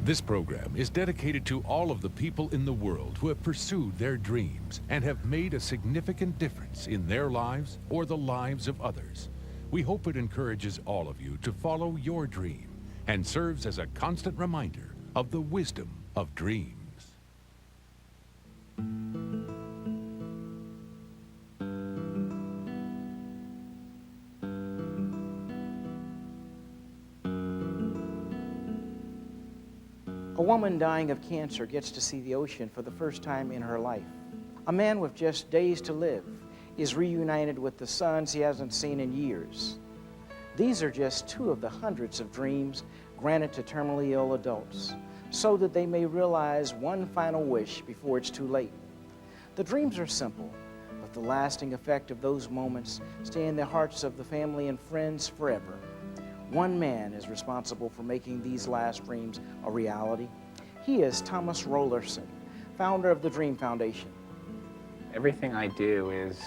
This program is dedicated to all of the people in the world who have pursued their dreams and have made a significant difference in their lives or the lives of others. We hope it encourages all of you to follow your dream and serves as a constant reminder of the wisdom of dreams. A woman dying of cancer gets to see the ocean for the first time in her life. A man with just days to live is reunited with the sons he hasn't seen in years. These are just two of the hundreds of dreams granted to terminally ill adults, so that they may realize one final wish before it's too late. The dreams are simple, but the lasting effect of those moments stay in the hearts of the family and friends forever. One man is responsible for making these last dreams a reality. He is Thomas Rollerson, founder of the Dream Foundation. Everything I do is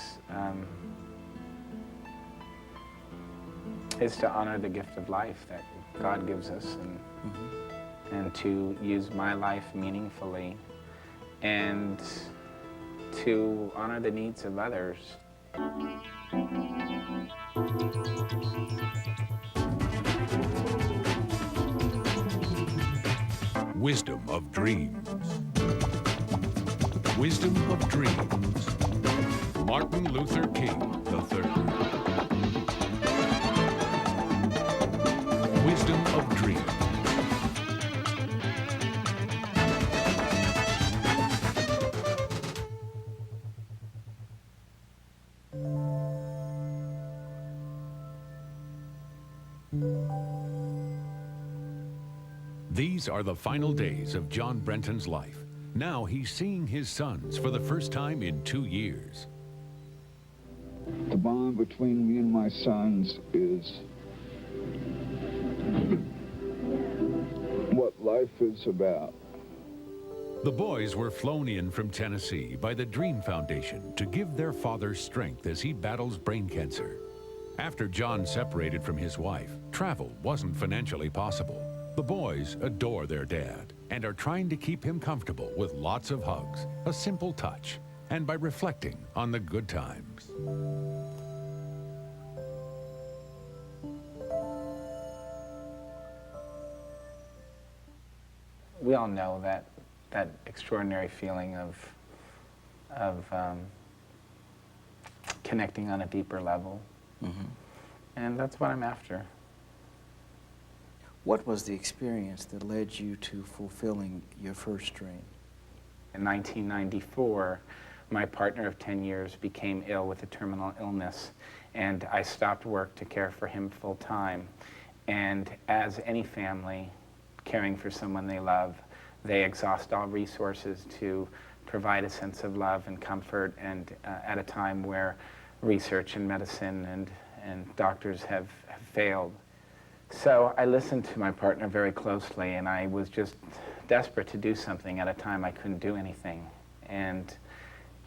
to honor the gift of life that God gives us, and to use my life meaningfully and to honor the needs of others. Wisdom of Dreams. Wisdom of Dreams. Martin Luther King III. Wisdom of Dreams. These are the final days of John Brenton's life. Now he's seeing his sons for the first time in 2 years. The bond between me and my sons is what life is about. The boys were flown in from Tennessee by the Dream Foundation to give their father strength as he battles brain cancer. After John separated from his wife, travel wasn't financially possible. The boys adore their dad and are trying to keep him comfortable with lots of hugs, a simple touch, and by reflecting on the good times. We all know that extraordinary feeling of connecting on a deeper level, and that's what I'm after. What was the experience that led you to fulfilling your first dream? In 1994, my partner of 10 years became ill with a terminal illness, and I stopped work to care for him full time. And as any family caring for someone they love, they exhaust all resources to provide a sense of love and comfort, and at a time where research and medicine and doctors have failed. So I listened to my partner very closely, and I was just desperate to do something at a time I couldn't do anything. And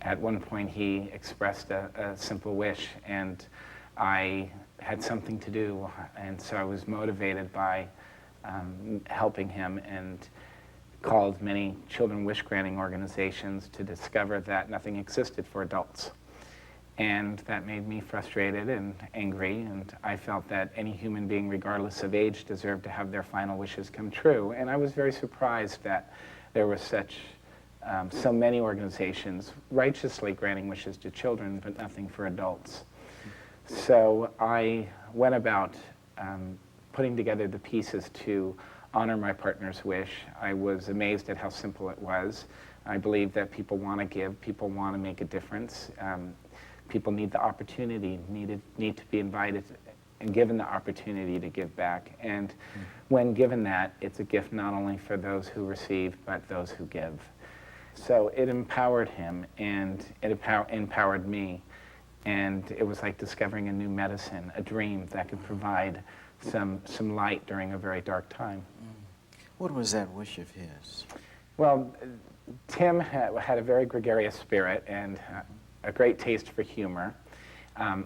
at one point he expressed a simple wish, and I had something to do, and so I was motivated by helping him, and called many children wish-granting organizations to discover that nothing existed for adults. And that made me frustrated and angry, and I felt that any human being, regardless of age, deserved to have their final wishes come true. And I was very surprised that there were so many organizations righteously granting wishes to children, but nothing for adults. So I went about putting together the pieces to honor my partner's wish. I was amazed at how simple it was. I believe that people want to give, people want to make a difference. People need the opportunity, need to be invited and given the opportunity to give back. And when given that, it's a gift not only for those who receive, but those who give. So it empowered him, and it empowered me. And it was like discovering a new medicine, a dream that could provide some light during a very dark time. What was that wish of his? Well, Tim had a very gregarious spirit and a great taste for humor.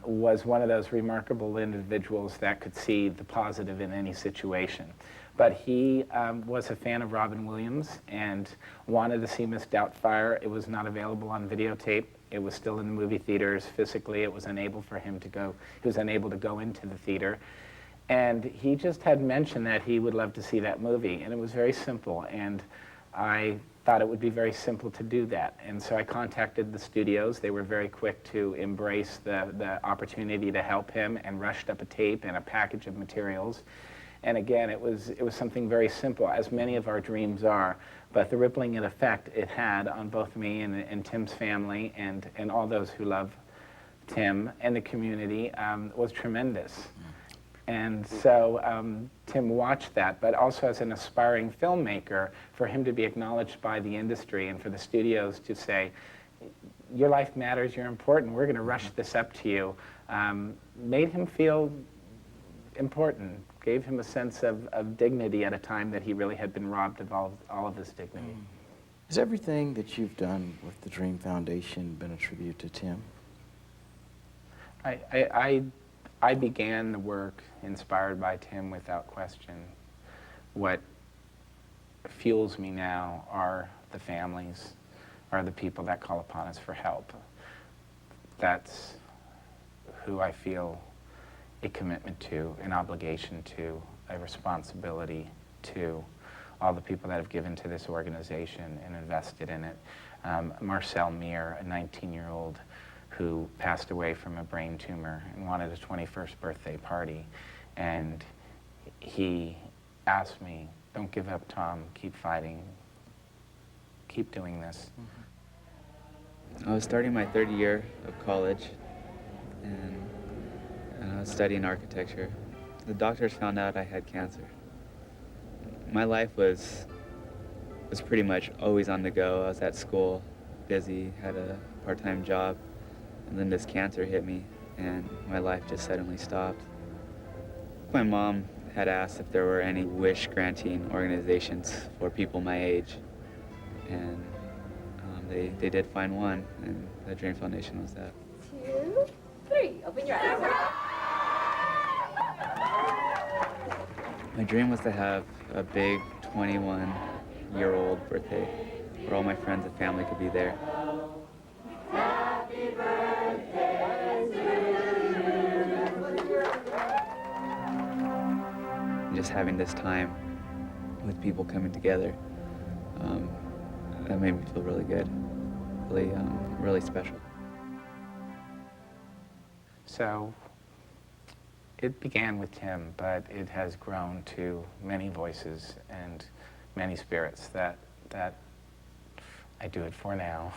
was one of those remarkable individuals that could see the positive in any situation. But he was a fan of Robin Williams and wanted to see Miss Doubtfire. It was not available on videotape. It was still in the movie theaters. Physically, it was unable for him to go. He was unable to go into the theater. And he just had mentioned that he would love to see that movie. And it was very simple. And I thought it would be very simple to do that. And so I contacted the studios. They were very quick to embrace the opportunity to help him and rushed up a tape and a package of materials. And again, it was something very simple, as many of our dreams are. But the rippling effect it had on both me and Tim's family and all those who love Tim and the community was tremendous. And so Tim watched that, but also as an aspiring filmmaker, for him to be acknowledged by the industry and for the studios to say, your life matters, you're important, we're going to rush this up to you, made him feel important, gave him a sense of dignity at a time that he really had been robbed of all of his dignity. Has everything that you've done with the Dream Foundation been a tribute to Tim? I began the work inspired by Tim without question. What fuels me now are the families, are the people that call upon us for help. That's who I feel a commitment to, an obligation to, a responsibility to, all the people that have given to this organization and invested in it. Marcel Meir, a 19-year-old who passed away from a brain tumor and wanted a 21st birthday party. And he asked me, don't give up, Tom, keep fighting, keep doing this. I was starting my third year of college, and I was studying architecture. The doctors found out I had cancer. My life was pretty much always on the go. I was at school, busy, had a part-time job, and then this cancer hit me, and my life just suddenly stopped. My mom had asked if there were any wish-granting organizations for people my age, and they did find one, and the Dream Foundation was that. 2, 3, open your eyes. My dream was to have a big 21-year-old birthday where all my friends and family could be there. Happy birthday to And just having this time with people coming together, that made me feel really good, really special. So it began with Tim, but it has grown to many voices and many spirits that I do it for now.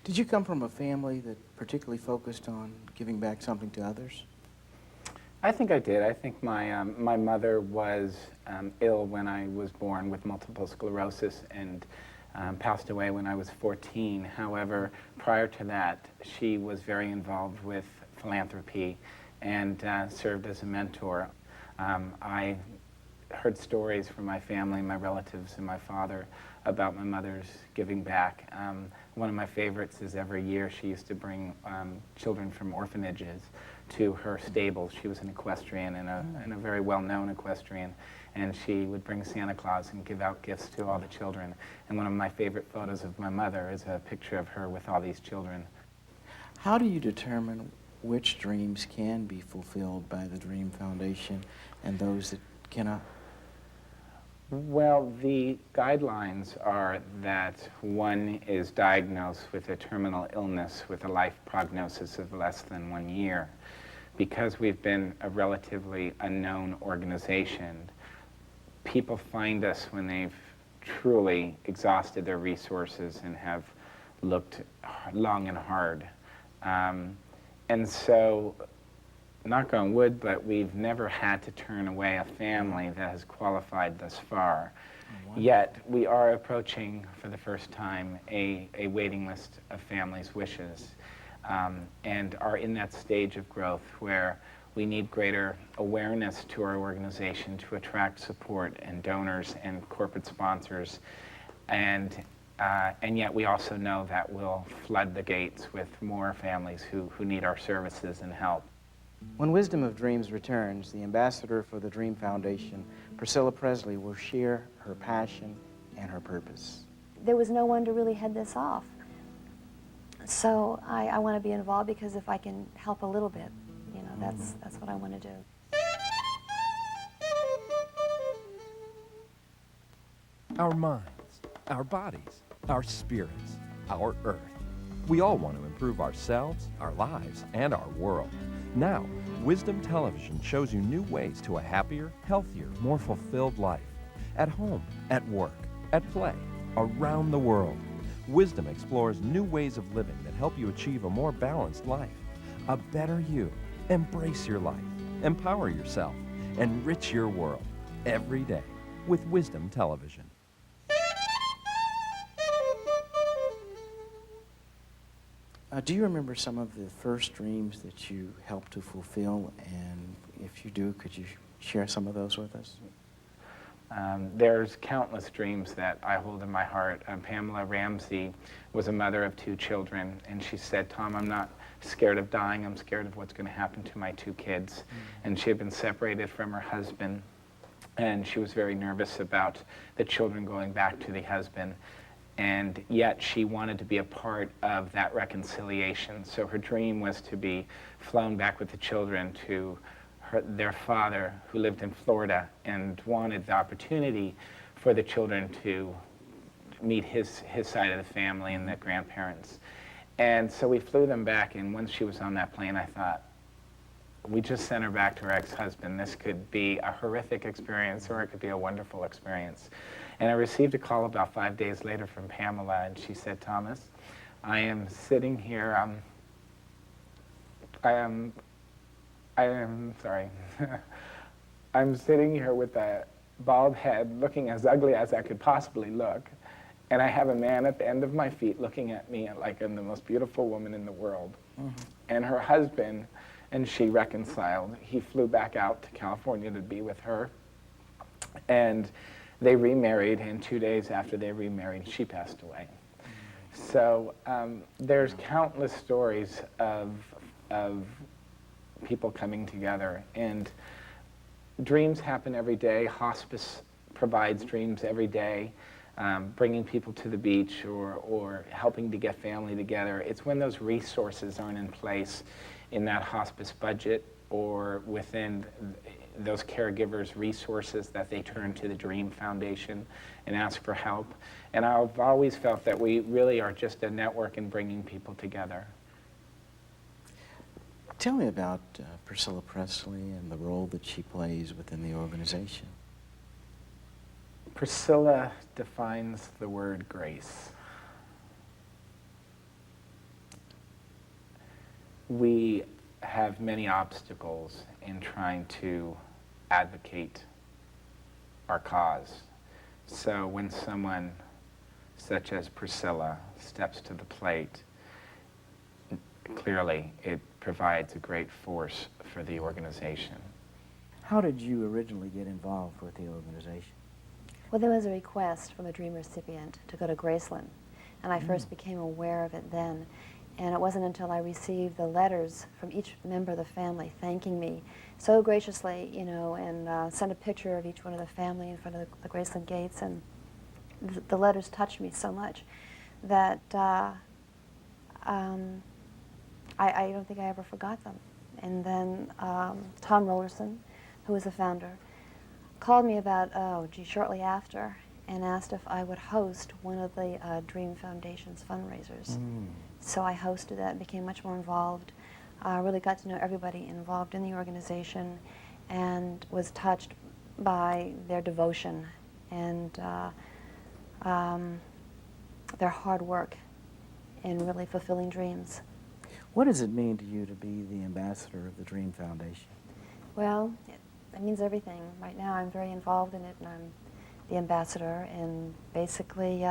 Did you come from a family that particularly focused on giving back something to others? I think I did. I think my mother was ill when I was born with multiple sclerosis and passed away when I was 14. However, prior to that, she was very involved with philanthropy and served as a mentor. I heard stories from my family, my relatives, and my father about my mother's giving back. One of my favorites is every year she used to bring children from orphanages to her stables. She was an equestrian and a very well-known equestrian, and she would bring Santa Claus and give out gifts to all the children. And one of my favorite photos of my mother is a picture of her with all these children. How do you determine which dreams can be fulfilled by the Dream Foundation and those that cannot? Well, the guidelines are that one is diagnosed with a terminal illness with a life prognosis of less than 1 year. Because we've been a relatively unknown organization, people find us when they've truly exhausted their resources and have looked long and hard. And so, knock on wood, but we've never had to turn away a family that has qualified thus far. Oh, wow. Yet, we are approaching, for the first time, a waiting list of families' wishes, and are in that stage of growth where we need greater awareness to our organization to attract support and donors and corporate sponsors. And and yet we also know that we'll flood the gates with more families who need our services and help. When Wisdom of Dreams returns, the ambassador for the Dream Foundation, Priscilla Presley, will share her passion and her purpose. There was no one to really head this off. So I want to be involved because if I can help a little bit, you know, that's what I want to do. Our minds, our bodies, our spirits, our earth. We all want to improve ourselves, our lives, and our world. Now, Wisdom Television shows you new ways to a happier, healthier, more fulfilled life. At home, at work, at play, around the world. Wisdom explores new ways of living that help you achieve a more balanced life. A better you. Embrace your life. Empower yourself. Enrich your world. Every day with Wisdom Television. Do you remember some of the first dreams that you helped to fulfill? And if you do, could you share some of those with us? There's countless dreams that I hold in my heart. Pamela Ramsey was a mother of 2 children, and she said, "Tom, I'm not scared of dying. I'm scared of what's going to happen to my 2 kids." And she had been separated from her husband, and she was very nervous about the children going back to the husband. And yet she wanted to be a part of that reconciliation. So her dream was to be flown back with the children to their father, who lived in Florida, and wanted the opportunity for the children to meet his side of the family and the grandparents. And so we flew them back, and once she was on that plane, I thought, we just sent her back to her ex-husband. This could be a horrific experience, or it could be a wonderful experience. And I received a call about 5 days later from Pamela, and she said, "Thomas, I am sitting here, sorry. I'm sitting here with a bald head, looking as ugly as I could possibly look, and I have a man at the end of my feet looking at me like I'm the most beautiful woman in the world." And her husband and she reconciled. He flew back out to California to be with her, and they remarried, and 2 days after they remarried, she passed away. So there's countless stories of people coming together, and dreams happen every day. Hospice provides dreams every day, bringing people to the beach or helping to get family together. It's when those resources aren't in place in that hospice budget or within those caregivers' resources that they turn to the Dream Foundation and ask for help. And I've always felt that we really are just a network in bringing people together. Tell me about Priscilla Presley and the role that she plays within the organization. Priscilla defines the word grace. We have many obstacles in trying to advocate our cause. So when someone such as Priscilla steps to the plate, clearly it provides a great force for the organization. How did you originally get involved with the organization? Well, there was a request from a dream recipient to go to Graceland, and I first became aware of it then. And it wasn't until I received the letters from each member of the family thanking me so graciously, you know, and sent a picture of each one of the family in front of the Graceland gates, and the letters touched me so much that I don't think I ever forgot them. And then Tom Rollerson, who was the founder, called me about, shortly after, and asked if I would host one of the Dream Foundation's fundraisers. So I hosted that, became much more involved, really got to know everybody involved in the organization, and was touched by their devotion and their hard work in really fulfilling dreams. What does it mean to you to be the ambassador of the Dream Foundation? Well, it means everything. Right now I'm very involved in it, and I'm the ambassador, and basically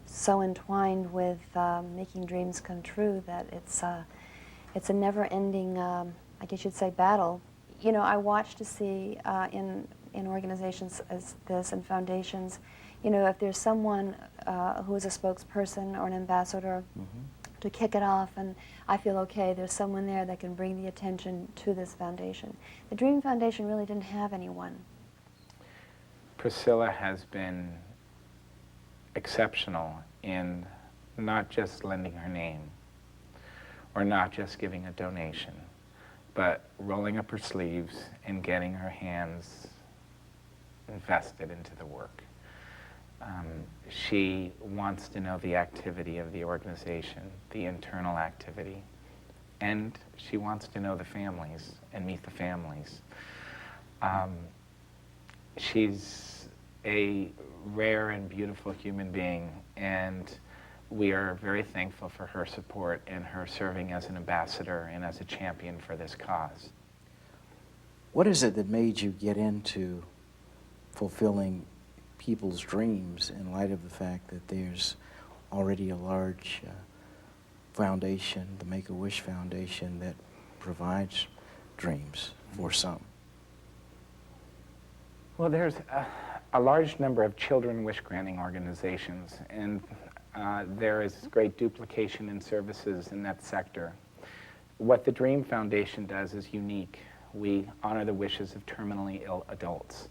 so entwined with making dreams come true that it's a never-ending, I guess you'd say, battle. You know, I watch to see in in organizations as this and foundations, you know, if there's someone who is a spokesperson or an ambassador to kick it off, and I feel, okay, there's someone there that can bring the attention to this foundation. The Dream Foundation really didn't have anyone. Priscilla has been exceptional in not just lending her name or not just giving a donation, but rolling up her sleeves and getting her hands invested into the work. She wants to know the activity of the organization, the internal activity, and she wants to know the families and meet the families. She's a rare and beautiful human being, and we are very thankful for her support and her serving as an ambassador and as a champion for this cause. What is it that made you get into fulfilling people's dreams in light of the fact that there's already a large foundation, the Make-A-Wish Foundation, that provides dreams for some? Well, there's a large number of children wish-granting organizations, and there is great duplication in services in that sector. What the Dream Foundation does is unique. We honor the wishes of terminally ill adults.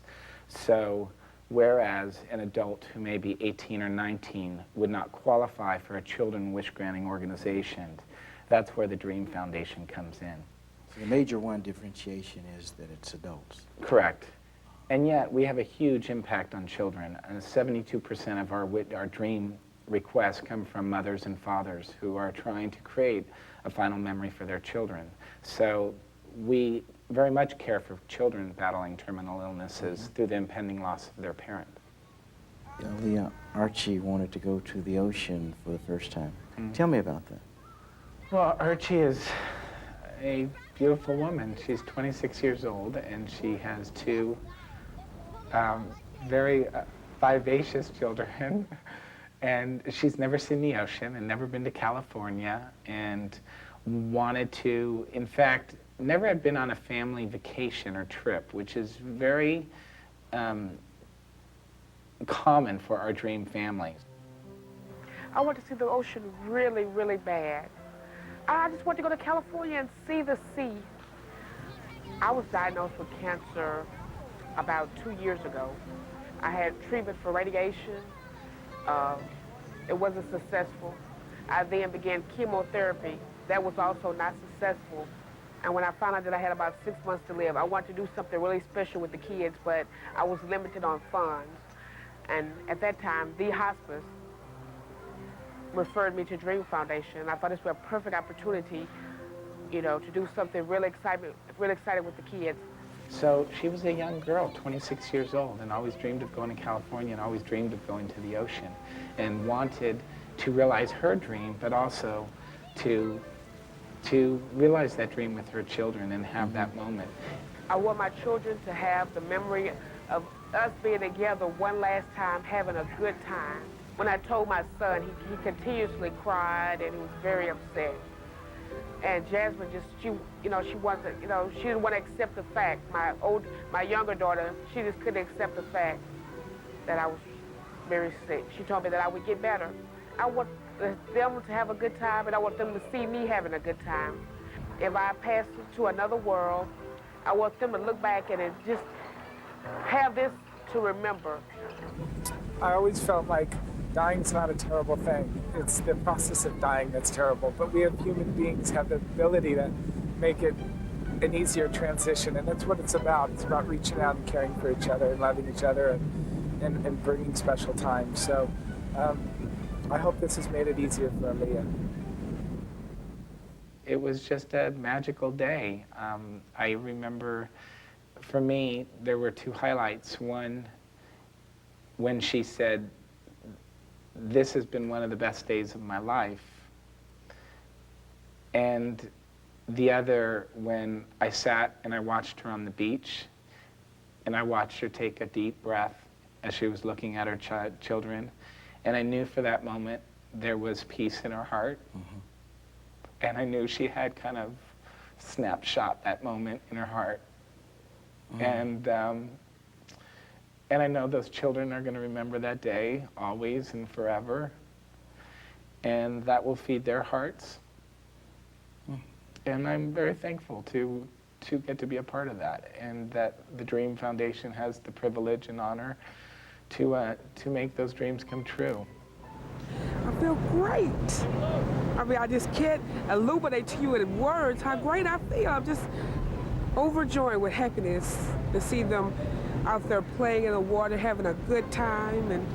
So whereas an adult who may be 18 or 19 would not qualify for a children wish-granting organization, that's where the Dream Foundation comes in. So the major one differentiation is that it's adults. Correct. And yet we have a huge impact on children. 72% of our dream requests come from mothers and fathers who are trying to create a final memory for their children. So we very much care for children battling terminal illnesses through the impending loss of their parent. Leah, Archie wanted to go to the ocean for the first time. Tell me about that. Well, Archie is a beautiful woman. She's 26 years old, and she has two very vivacious children. And she's never seen the ocean and never been to California, and wanted to, in fact, never had been on a family vacation or trip, which is very common for our dream families. I want to see the ocean really, really bad. I just want to go to California and see the sea. I was diagnosed with cancer about 2 years ago. I had treatment for radiation. It wasn't successful. I then began chemotherapy. That was also not successful. And when I found out that I had about 6 months to live, I wanted to do something really special with the kids, but I was limited on funds. And at that time, the hospice referred me to Dream Foundation, and I thought this was a perfect opportunity, you know, to do something really exciting with the kids. So she was a young girl, 26 years old, and always dreamed of going to California and always dreamed of going to the ocean, and wanted to realize her dream, but also to realize that dream with her children and have that moment. I want my children to have the memory of us being together one last time, having a good time. When I told my son, he continuously cried and he was very upset. And Jasmine just, she didn't want to accept the fact. My younger daughter, she just couldn't accept the fact that I was very sick. She told me that I would get better. I want them to have a good time, and I want them to see me having a good time. If I pass to another world, I want them to look back and just have this to remember. I always felt like dying's not a terrible thing. It's the process of dying that's terrible. But we as human beings have the ability to make it an easier transition, and that's what it's about. It's about reaching out and caring for each other and loving each other and bringing special times. So I hope this has made it easier for Leah. It was just a magical day. I remember, for me, there were two highlights. One, when she said, "This has been one of the best days of my life." And the other, when I sat and I watched her on the beach, and I watched her take a deep breath as she was looking at her children, and I knew for that moment there was peace in her heart. And I knew she had kind of snapshot that moment in her heart. And And I know those children are going to remember that day always and forever. And that will feed their hearts. And I'm very thankful to get to be a part of that, and that the Dream Foundation has the privilege and honor to make those dreams come true. I feel great. I mean, I just can't illuminate to you in words how great I feel. I'm just overjoyed with happiness to see them out there playing in the water, having a good time, and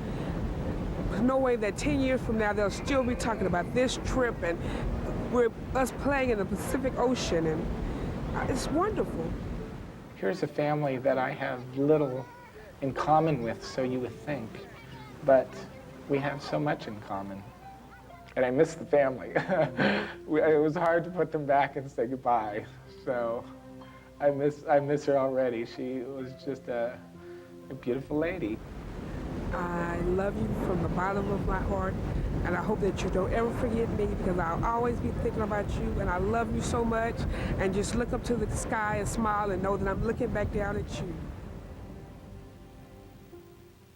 knowing that 10 years from now they'll still be talking about this trip and us playing in the Pacific Ocean, and it's wonderful. Here's a family that I have little in common with, so you would think, but we have so much in common. And I miss the family. It was hard to put them back and say goodbye, so I miss her already. She was just a beautiful lady. I love you from the bottom of my heart, and I hope that you don't ever forget me, because I'll always be thinking about you, and I love you so much. And just look up to the sky and smile and know that I'm looking back down at you.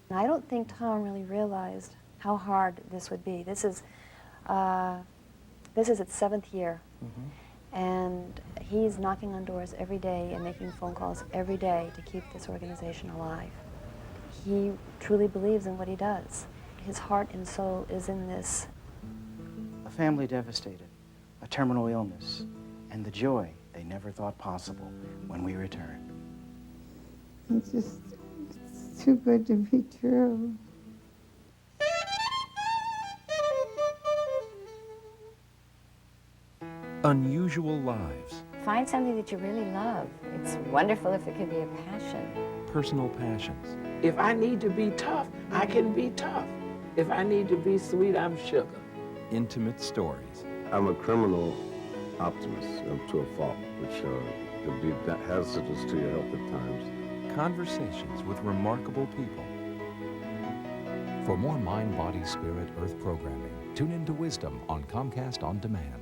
I don't think Tom really realized how hard this would be. This is its 7th year, and he's knocking on doors every day and making phone calls every day to keep this organization alive. He truly believes in what he does. His heart and soul is in this. A family devastated, a terminal illness, and the joy they never thought possible when we return. It's too good to be true. Unusual lives. Find something that you really love. It's wonderful if it could be a passion. Personal passions. If I need to be tough, I can be tough. If I need to be sweet, I'm sugar. Intimate stories. I'm a criminal optimist to a fault, which can be hazardous to your health at times. Conversations with remarkable people. For more Mind, Body, Spirit, Earth programming, tune in to Wisdom on Comcast On Demand.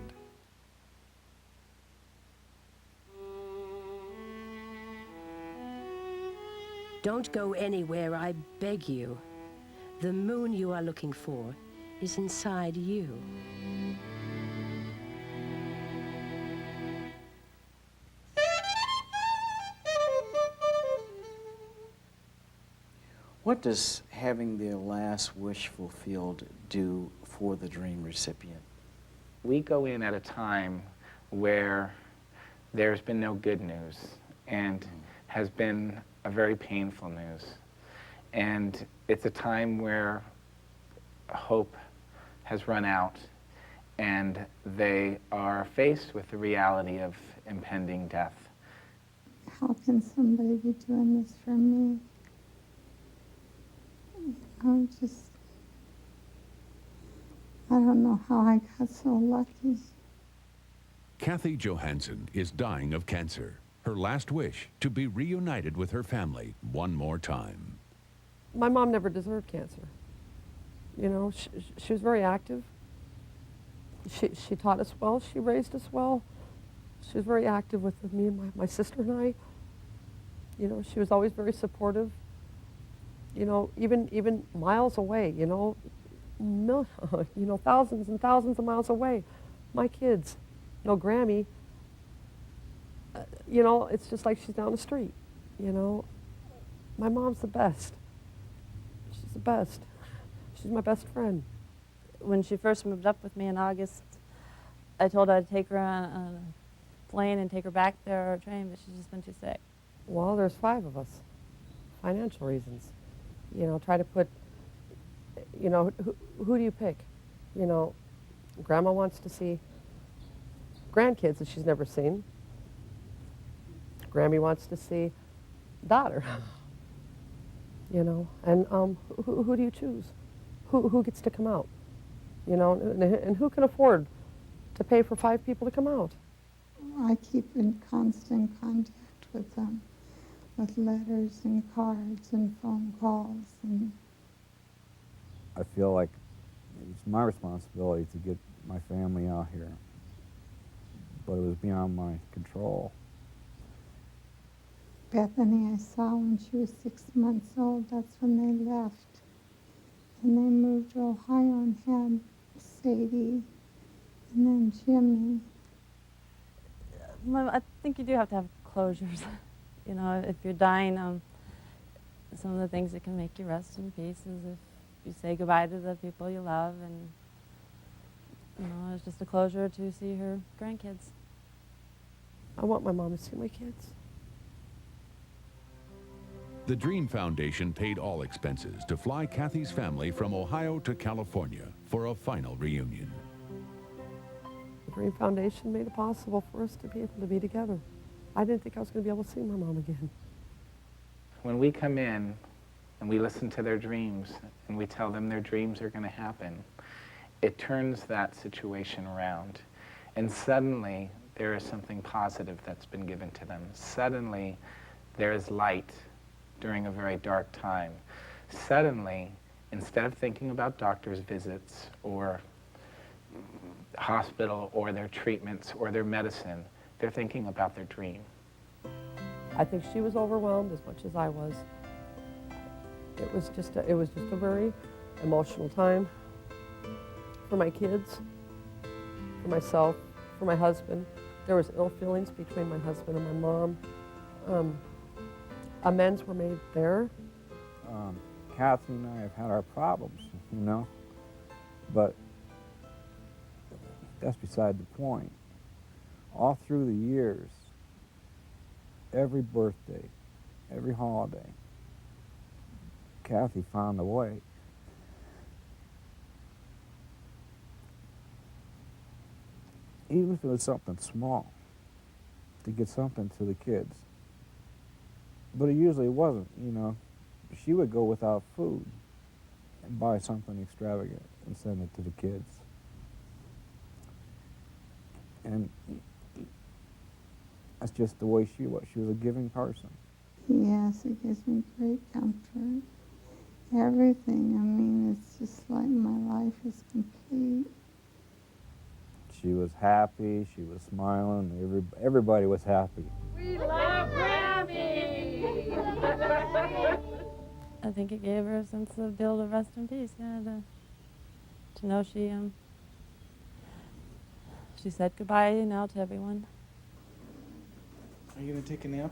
Don't go anywhere, I beg you. The moon you are looking for is inside you. What does having their last wish fulfilled do for the dream recipient? We go in at a time where there's been no good news and has been a very painful news. And it's a time where hope has run out and they are faced with the reality of impending death. How can somebody be doing this for me? I don't know how I got so lucky. Kathy Johansson is dying of cancer. Her last wish, to be reunited with her family one more time. My mom never deserved cancer. You know, she was very active. She taught us well. She raised us well. She was very active with me and my sister and I. You know, she was always very supportive. You know, even miles away, you know, thousands and thousands of miles away. My kids, you know, Grammy, you know, it's just like she's down the street, you know. My mom's the best. She's the best. She's my best friend. When she first moved up with me in August, I told her I'd take her on a plane and take her back there or train, but she's just been too sick. Well, there's 5 of us. Financial reasons. You know, try to put, you know, who do you pick? You know, Grandma wants to see grandkids that she's never seen. Grammy wants to see daughter. You know, and who do you choose? Who gets to come out? You know, and who can afford to pay for 5 people to come out? I keep in constant contact with them, with letters and cards and phone calls. And I feel like it's my responsibility to get my family out here, but it was beyond my control. Bethany I saw when she was 6 months old. That's when they left. And they moved to Ohio and had Sadie and then Jimmy. Well, I think you do have to have closures. You know, if you're dying, some of the things that can make you rest in peace is if you say goodbye to the people you love, and you know, it's just a closure to see her grandkids. I want my mom to see my kids. The Dream Foundation paid all expenses to fly Kathy's family from Ohio to California for a final reunion. The Dream Foundation made it possible for us to be able to be together. I didn't think I was going to be able to see my mom again. When we come in and we listen to their dreams and we tell them their dreams are going to happen, it turns that situation around. And suddenly there is something positive that's been given to them. Suddenly there is light during a very dark time. Suddenly, instead of thinking about doctor's visits or hospital or their treatments or their medicine, they're thinking about their dream. I think she was overwhelmed as much as I was. It was just a very emotional time for my kids, for myself, for my husband. There was ill feelings between my husband and my mom. Amends were made there. Kathy and I have had our problems, you know, but that's beside the point. All through the years, every birthday, every holiday, Kathy found a way. Even if it was something small, to get something to the kids. But it usually wasn't, you know. She would go without food and buy something extravagant and send it to the kids. And that's just the way she was. She was a giving person. Yes, it gives me great comfort. Everything, I mean, it's just like my life is complete. She was happy, she was smiling, everybody was happy. We love Grammy! I think it gave her a sense of be able to rest in peace, yeah, to know she said goodbye now to everyone. Are you going to take a nap?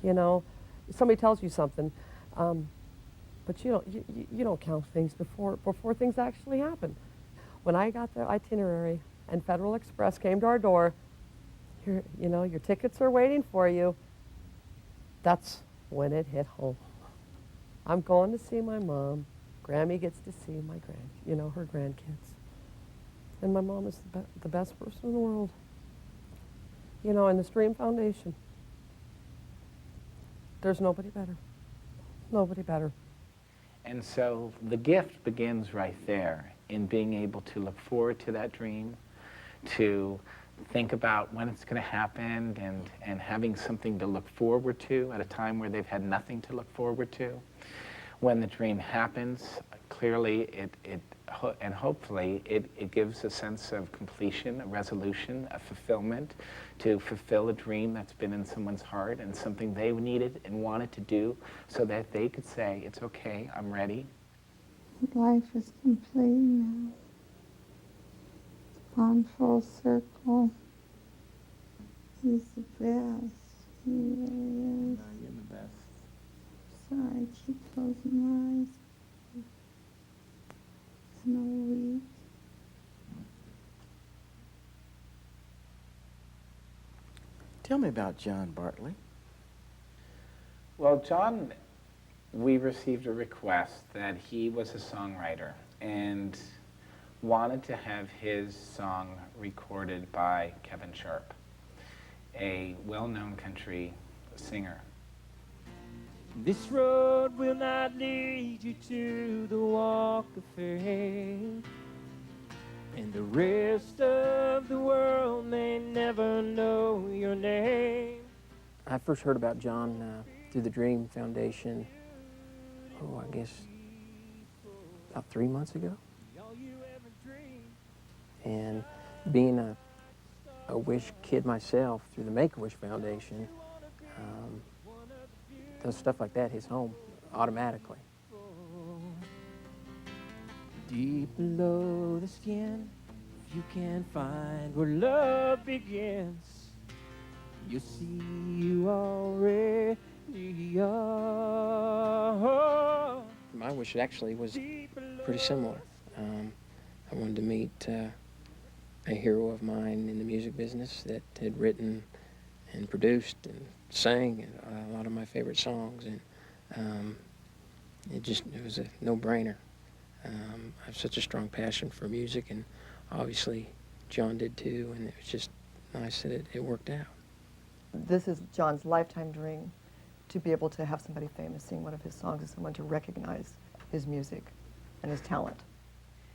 You know, somebody tells you something, but you don't count things before things actually happen. When I got the itinerary and Federal Express came to our door, you know, your tickets are waiting for you, that's when it hit home. I'm going to see my mom. Grammy gets to see her grandkids. And my mom is the best person in the world. You know, in the Dream Foundation, there's nobody better. Nobody better. And so the gift begins right there in being able to look forward to that dream, to think about when it's going to happen and having something to look forward to at a time where they've had nothing to look forward to. When the dream happens, clearly and hopefully it gives a sense of completion, a resolution, a fulfillment, to fulfill a dream that's been in someone's heart and something they needed and wanted to do so that they could say, it's okay, I'm ready. Life is complete now. It's gone full circle. He's the best. He really is. You're the best. Sorry, I keep closing my eyes. I'm all weak. Tell me about John Bartley. Well, John, we received a request that he was a songwriter and wanted to have his song recorded by Kevin Sharp, a well-known country singer. This road will not lead you to the walk of fame, and the rest of the world may never know your name. I first heard about John through the Dream Foundation, I guess about 3 months ago. And being a a Wish kid myself through the Make-A-Wish Foundation, does stuff like that hits home automatically. Deep below the skin, if you can find where love begins, you see you already are. My wish actually was pretty similar. I wanted to meet a hero of mine in the music business that had written and produced and sang a lot of my favorite songs, and it was a no-brainer. I have such a strong passion for music, and obviously John did too, and it was just nice that it worked out. This is John's lifetime dream, to be able to have somebody famous sing one of his songs and someone to recognize his music and his talent.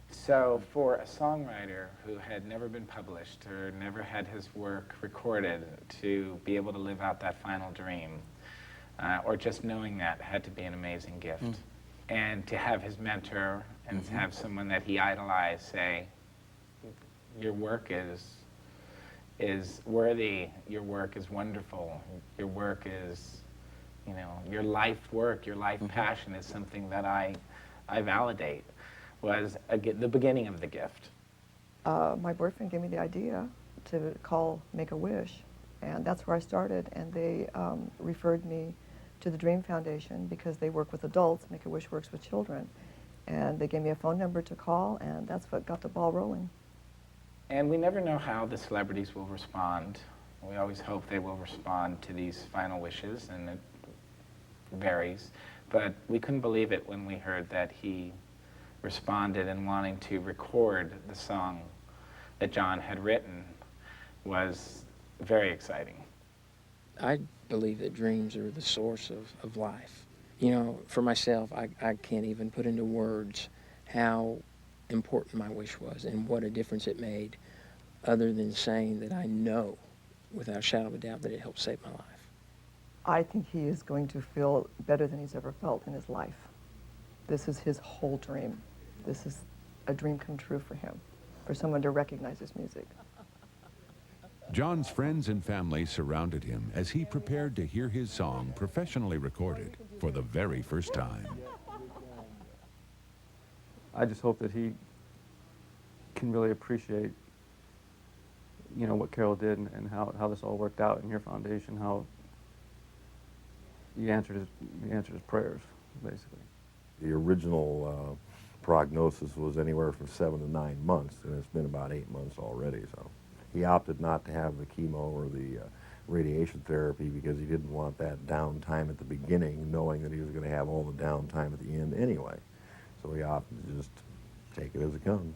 So for a songwriter who had never been published or never had his work recorded to be able to live out that final dream, or just knowing that had to be an amazing gift. And to have his mentor and to have someone that he idolized say, your work is worthy, your work is wonderful, your work is, you know, your life work, your life passion is something that I validate, was the beginning of the gift. My boyfriend gave me the idea to call Make-A-Wish, and that's where I started, and they referred me to the Dream Foundation because they work with adults. Make-A-Wish works with children, and they gave me a phone number to call, and that's what got the ball rolling. And we never know how the celebrities will respond. We always hope they will respond to these final wishes, and it varies. But we couldn't believe it when we heard that he responded in wanting to record the song that John had written. Was very exciting. I believe that dreams are the source of life. You know, for myself, I can't even put into words how important my wish was and what a difference it made, other than saying that I know without a shadow of a doubt that it helped save my life. I think he is going to feel better than he's ever felt in his life. This is his whole dream. This is a dream come true for him, for someone to recognize his music. John's friends and family surrounded him as he prepared to hear his song professionally recorded for the very first time. I just hope that he can really appreciate, you know, what Carol did and how this all worked out in your foundation, how you answered his prayers, basically. The original prognosis was anywhere from 7 to 9 months, and it's been about 8 months already. So he opted not to have the chemo or the radiation therapy because he didn't want that downtime at the beginning, knowing that he was going to have all the downtime at the end anyway. So he opted to just take it as it comes.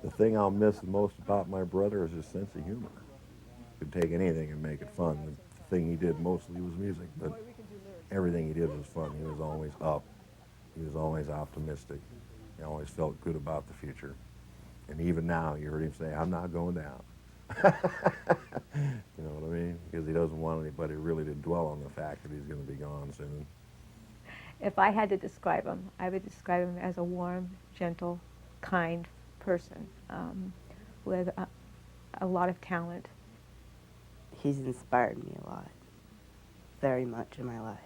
The thing I'll miss the most about my brother is his sense of humor. He could take anything and make it fun. The thing he did mostly was music, but everything he did was fun. He was always up. He was always optimistic. He always felt good about the future. And even now, you heard him say, "I'm not going down." You know what I mean? Because he doesn't want anybody really to dwell on the fact that he's going to be gone soon. If I had to describe him, I would describe him as a warm, gentle, kind person with a lot of talent. He's inspired me a lot, very much in my life.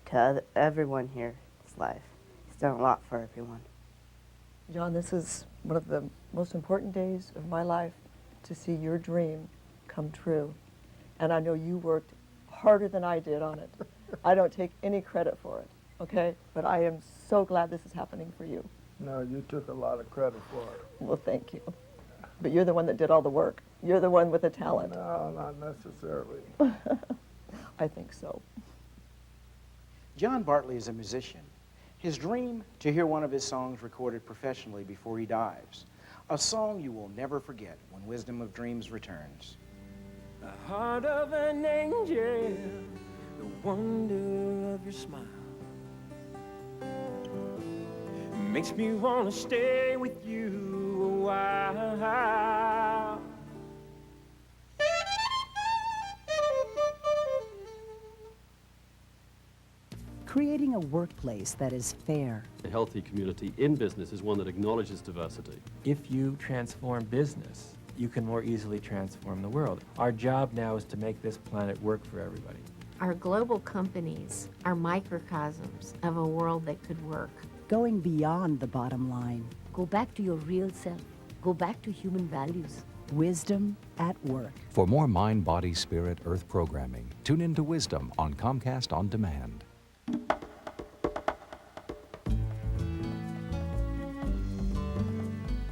To everyone here's life. He's done a lot for everyone. John, this is one of the most important days of my life, to see your dream come true. And I know you worked harder than I did on it. I don't take any credit for it, okay? But I am so glad this is happening for you. No, you took a lot of credit for it. Well, thank you. But you're the one that did all the work. You're the one with the talent. No, not necessarily. I think so. John Bartley is a musician. His dream, to hear one of his songs recorded professionally before he dies. A song you will never forget when Wisdom of Dreams returns. The heart of an angel, the wonder of your smile, makes me want to stay with you a while. Creating a workplace that is fair. A healthy community in business is one that acknowledges diversity. If you transform business you can more easily transform the world. Our job now is to make this planet work for everybody. Our global companies are microcosms of a world that could work. Going beyond the bottom line. Go back to your real self. Go back to human values. Wisdom at work. For more Mind, Body, Spirit, Earth programming, tune in to Wisdom on Comcast On Demand.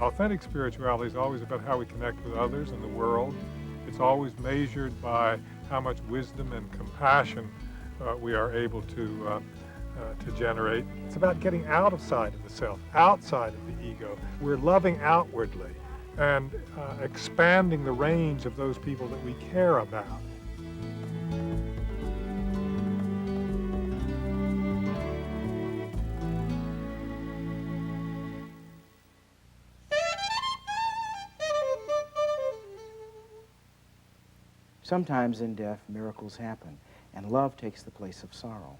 Authentic spirituality is always about how we connect with others and the world. It's always measured by how much wisdom and compassion we are able to generate. It's about getting outside of the self, outside of the ego. We're loving outwardly and expanding the range of those people that we care about. Sometimes in death, miracles happen, and love takes the place of sorrow.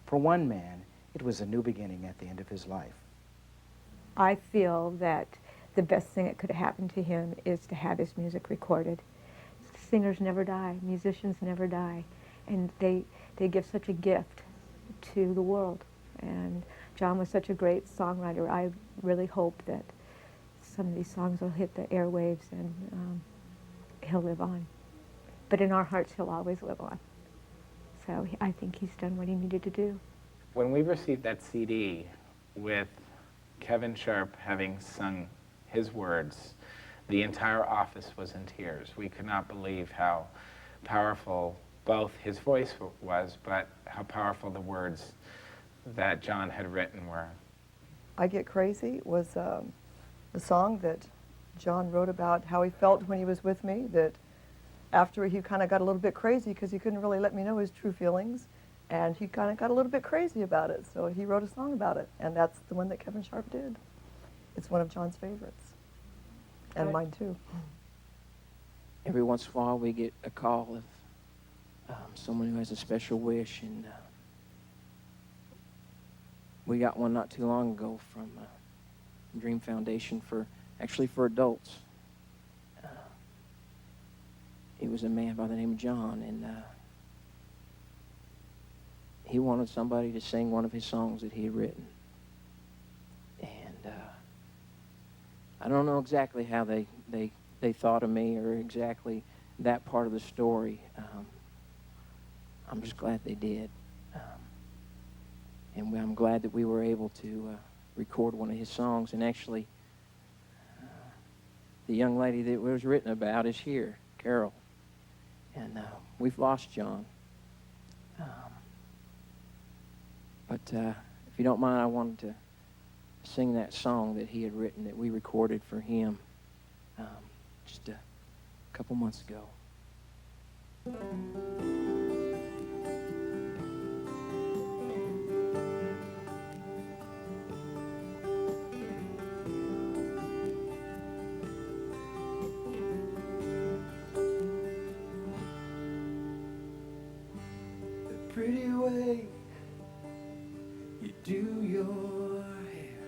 For one man, it was a new beginning at the end of his life. I feel that the best thing that could have happened to him is to have his music recorded. Singers never die, musicians never die, and they give such a gift to the world. And John was such a great songwriter. I really hope that some of these songs will hit the airwaves and he'll live on. But in our hearts, he'll always live on. So I think he's done what he needed to do. When we received that CD with Kevin Sharp having sung his words, the entire office was in tears. We could not believe how powerful both his voice was, but how powerful the words that John had written were. I Get Crazy was a song that John wrote about how he felt when he was with me, that after he kind of got a little bit crazy because he couldn't really let me know his true feelings, and he kind of got a little bit crazy about it, so he wrote a song about it, and that's the one that Kevin Sharp did. It's one of John's favorites, and mine too. Every once in a while we get a call of someone who has a special wish, and we got one not too long ago from Dream Foundation for adults. He was a man by the name of John, and he wanted somebody to sing one of his songs that he had written. And I don't know exactly how they thought of me or exactly that part of the story. I'm just glad they did. And I'm glad that we were able to record one of his songs. And actually, the young lady that it was written about is here, Carol. And we've lost John. But if you don't mind, I wanted to sing that song that he had written that we recorded for him just a couple months ago. Pretty way you do your hair,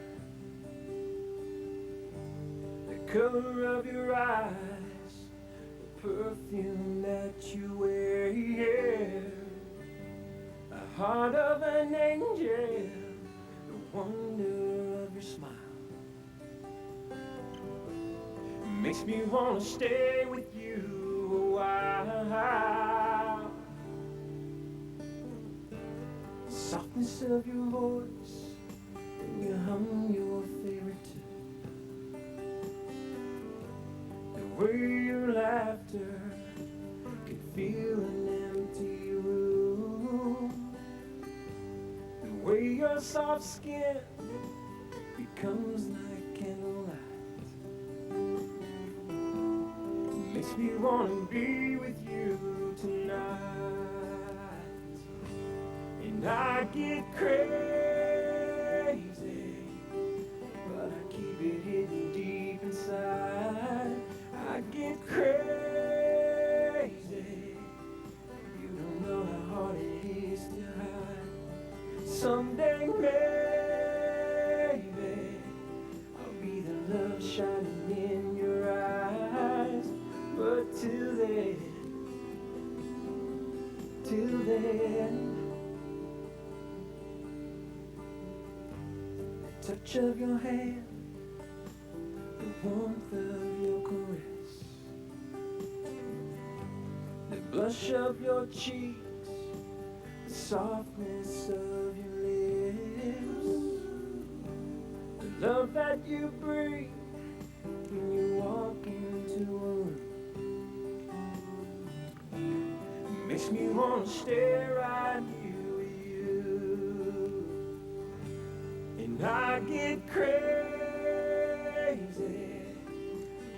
the color of your eyes, the perfume that you wear, yeah. The heart of an angel, the wonder of your smile, makes me want to stay with you a while. Softness of your voice, and you hum your favorite tune. The way your laughter can fill an empty room. The way your soft skin becomes like candlelight. Makes me want to be with you tonight. And I get crazy, but I keep it hidden deep inside. I get crazy, you don't know how hard it is to hide. Someday maybe I'll be the love shining in your eyes. till then, the touch of your hand, the warmth of your caress, the blush of your cheeks, the softness of your lips, the love that you bring when you walk into a room makes me want to stay right here with you. And I get crazy,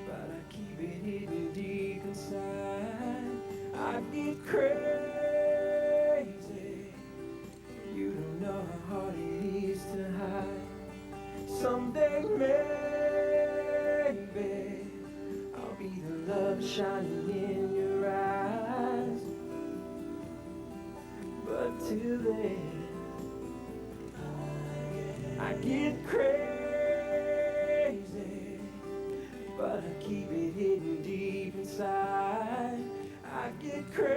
but I keep it hidden deep inside. I get crazy, you don't know how hard it is to hide. Someday maybe I'll be the love shining in your eyes. But till then, I get crazy, but I keep it hidden deep inside. I get crazy,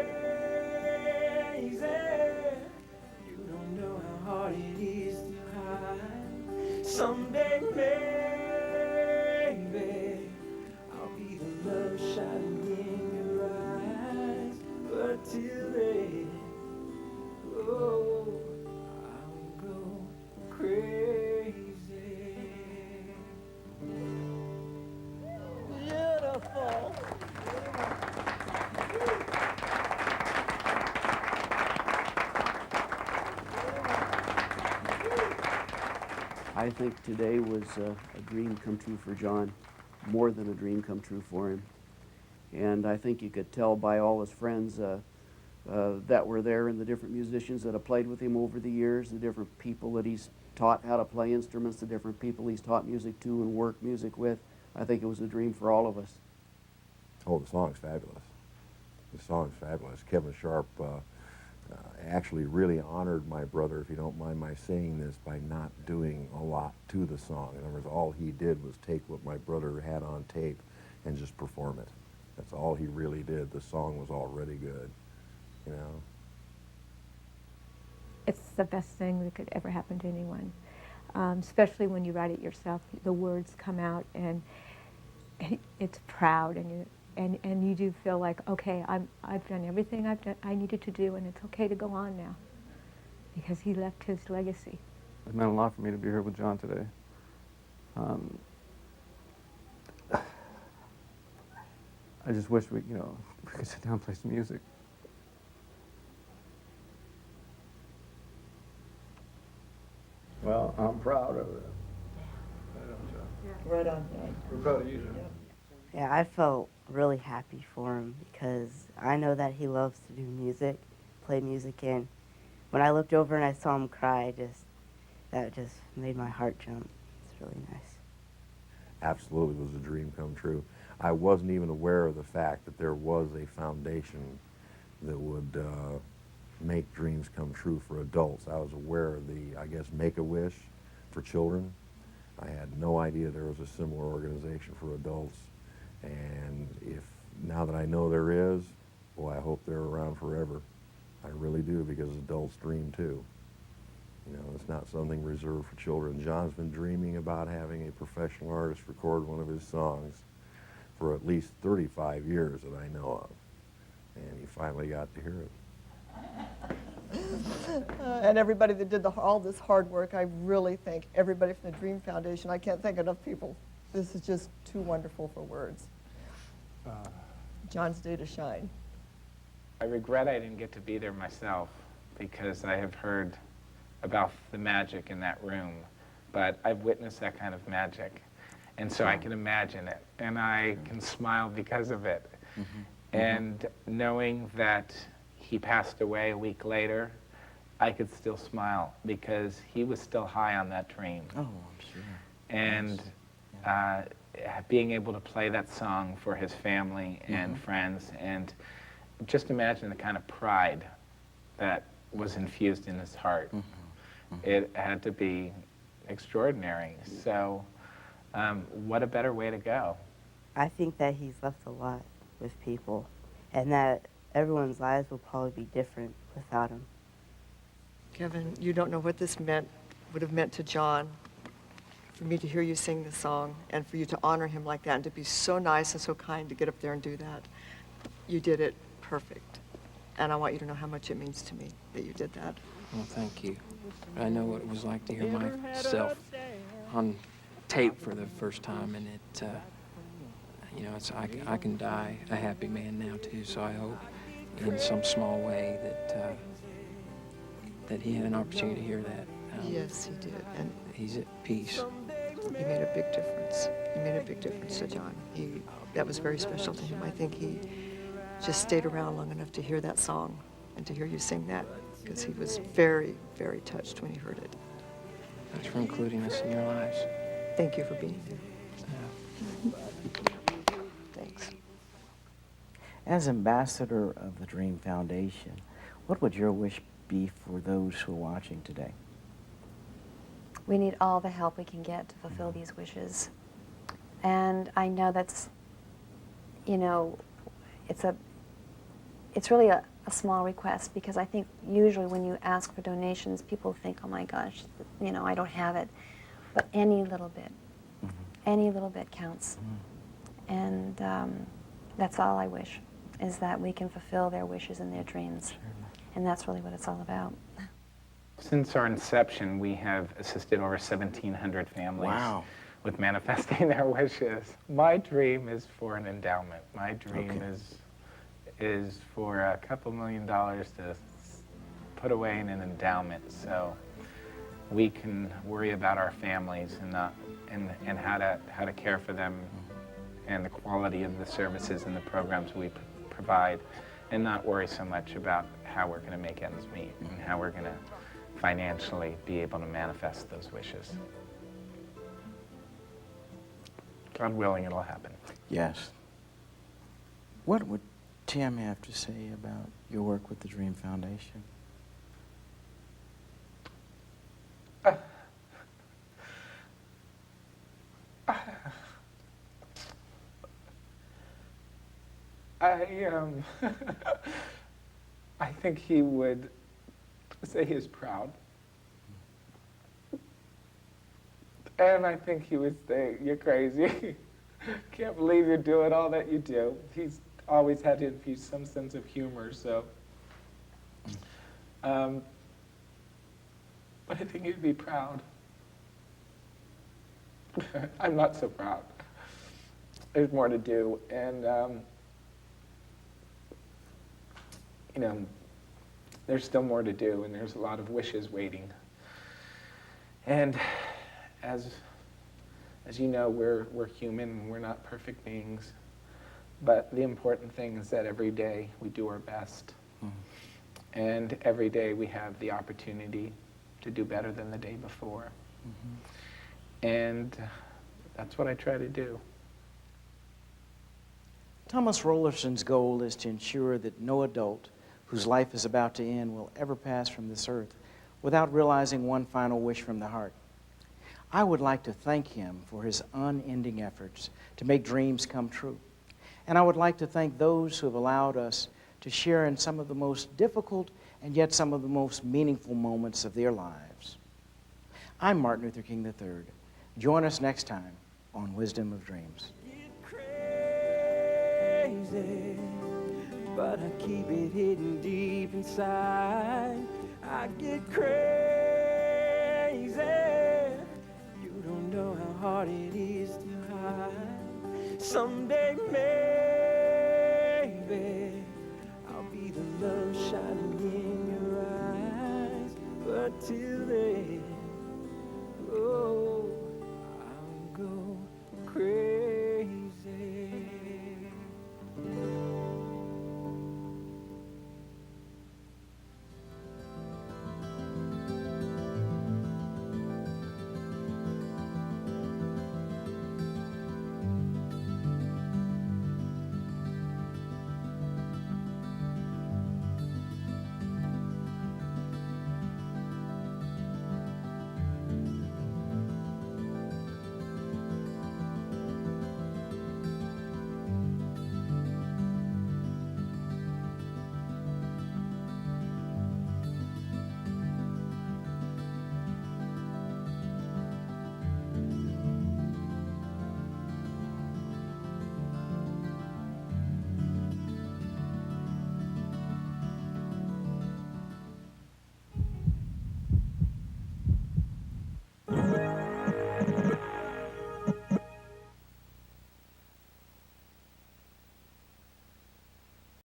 you don't know how hard it is to hide. Someday maybe I'll be the love shining in your eyes. But till then, oh, I'll go crazy. Beautiful. I think today was a dream come true for John, more than a dream come true for him. And I think you could tell by all his friends that were there and the different musicians that have played with him over the years, the different people that he's taught how to play instruments, the different people he's taught music to and worked music with. I think it was a dream for all of us. Oh, the song's fabulous. The song's fabulous. Kevin Sharp actually really honored my brother, if you don't mind my saying this, by not doing a lot to the song. In other words, all he did was take what my brother had on tape and just perform it. That's all he really did. The song was already good, you know. It's the best thing that could ever happen to anyone, especially when you write it yourself. The words come out and it's proud, and you do feel like, okay, I've done everything I needed to do, and it's okay to go on now, because he left his legacy. It meant a lot for me to be here with John today. I just wish we could sit down and play some music. Well, I'm proud of it. Right on, John. We're proud of you, John. Yeah, I felt really happy for him because I know that he loves to do music, play music, and when I looked over and I saw him cry, that just made my heart jump. It's really nice. Absolutely was a dream come true. I wasn't even aware of the fact that there was a foundation that would make dreams come true for adults. I was aware of the, I guess, Make-A-Wish for children. I had no idea there was a similar organization for adults. And now that I know there is, boy, I hope they're around forever. I really do, because adults dream too. You know, it's not something reserved for children. John's been dreaming about having a professional artist record one of his songs for at least 35 years that I know of. And he finally got to hear it. And everybody that did all this hard work, I really thank everybody from the Dream Foundation. I can't thank enough people. This is just too wonderful for words. John's day to shine. I regret I didn't get to be there myself, because I have heard about the magic in that room, but I've witnessed that kind of magic, and so I can imagine it, and I can smile because of it. And knowing that he passed away a week later, I could still smile, because he was still high on that dream. Oh, I'm sure. And being able to play that song for his family and friends, and just imagine the kind of pride that was infused in his heart. It had to be extraordinary. So what a better way to go. I think that he's left a lot with people, and that everyone's lives will probably be different without him. Kevin, you don't know what this would have meant to John, for me to hear you sing this song and for you to honor him like that and to be so nice and so kind to get up there and do that. You did it perfect. And I want you to know how much it means to me that you did that. Well, thank you. I know what it was like to hear myself on tape for the first time, and it, you know, I can die a happy man now too. So I hope, in some small way, that he had an opportunity to hear that. Yes, he did, and he's at peace. You made a big difference. You made a big difference to John. That was very special to him. I think he just stayed around long enough to hear that song and to hear you sing that, because he was very, very touched when he heard it. Thanks for including us in your lives. Thank you for being there. Thanks. As ambassador of the Dream Foundation, what would your wish be for those who are watching today? We need all the help we can get to fulfill these wishes. And I know that's, you know, it's really a small request, because I think usually when you ask for donations, people think, oh my gosh, you know, I don't have it. But any little bit counts. And that's all I wish, is that we can fulfill their wishes and their dreams. And that's really what it's all about. Since our inception, we have assisted over 1,700 families with manifesting their wishes. My dream is for an endowment. My dream is for a couple $1 million to put away in an endowment, so we can worry about our families and how to care for them, and the quality of the services and the programs we provide, and not worry so much about how we're going to make ends meet and how we're going to financially be able to manifest those wishes. God willing, it'll happen. Yes. What would Tim have to say about your work with the Dream Foundation? I think he would say he's proud. And I think he would say, you're crazy. Can't believe you're doing all that you do. He's always had to infuse some sense of humor, so. But I think he'd be proud. I'm not so proud. There's more to do, and you know, there's still more to do, and there's a lot of wishes waiting. And as you know, we're human, and we're not perfect beings. But the important thing is that every day we do our best. And every day we have the opportunity to do better than the day before. And that's what I try to do. Thomas Rollerson's goal is to ensure that no adult whose life is about to end will ever pass from this earth without realizing one final wish from the heart. I would like to thank him for his unending efforts to make dreams come true. And I would like to thank those who have allowed us to share in some of the most difficult and yet some of the most meaningful moments of their lives. I'm Martin Luther King III. Join us next time on Wisdom of Dreams. Crazy, but I keep it hidden deep inside. I get crazy. You don't know how hard it is to hide. Someday maybe I'll be the love shining in your eyes. But till then,